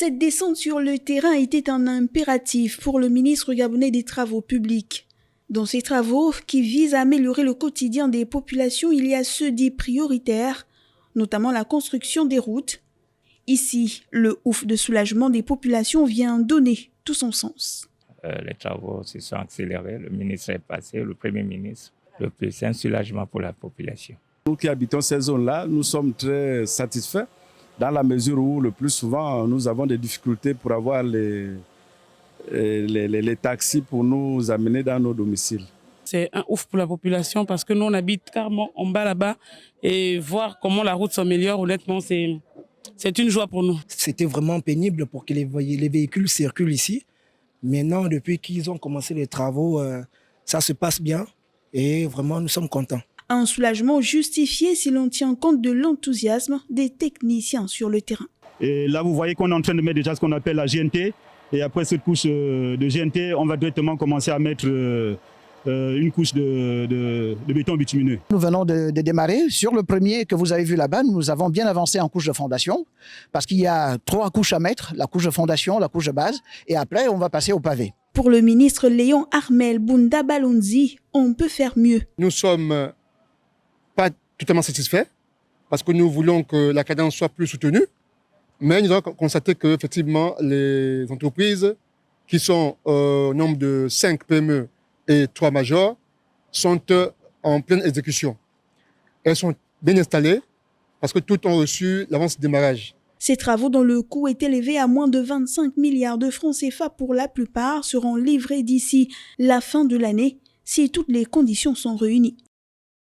Cette descente sur le terrain était un impératif pour le ministre gabonais des Travaux publics. Dans ces travaux qui visent à améliorer le quotidien des populations, il y a ceux dits prioritaires, notamment la construction des routes. Ici, le ouf de soulagement des populations vient donner tout son sens. Les travaux se sont accélérés, le ministre est passé, le Premier ministre. Le plus, c'est un soulagement pour la population. Nous qui habitons ces zones-là, nous sommes très satisfaits dans la mesure où le plus souvent nous avons des difficultés pour avoir les taxis pour nous amener dans nos domiciles. C'est un ouf pour la population parce que nous on habite carrément en bas là-bas et voir comment la route s'améliore, honnêtement c'est une joie pour nous. C'était vraiment pénible pour que les véhicules circulent ici. Maintenant, depuis qu'ils ont commencé les travaux, ça se passe bien et vraiment nous sommes contents. Un soulagement justifié si l'on tient compte de l'enthousiasme des techniciens sur le terrain. Et là, vous voyez qu'on est en train de mettre déjà ce qu'on appelle la GNT. Et après cette couche de GNT, on va directement commencer à mettre une couche de béton bitumineux. Nous venons de démarrer. Sur le premier que vous avez vu là-bas, nous avons bien avancé en couche de fondation parce qu'il y a 3 couches à mettre, la couche de fondation, la couche de base, et après on va passer au pavé. Pour le ministre Léon Armel Bounda Balonzi, on peut faire mieux. Nous ne sommes pas totalement satisfaits parce que nous voulons que la cadence soit plus soutenue, mais nous avons constaté qu'effectivement les entreprises qui sont au nombre de 5 PME et 3 majors sont en pleine exécution. Elles sont bien installées parce que toutes ont reçu l'avance de démarrage. Ces travaux dont le coût est élevé à moins de 25 milliards de francs CFA pour la plupart seront livrés d'ici la fin de l'année si toutes les conditions sont réunies.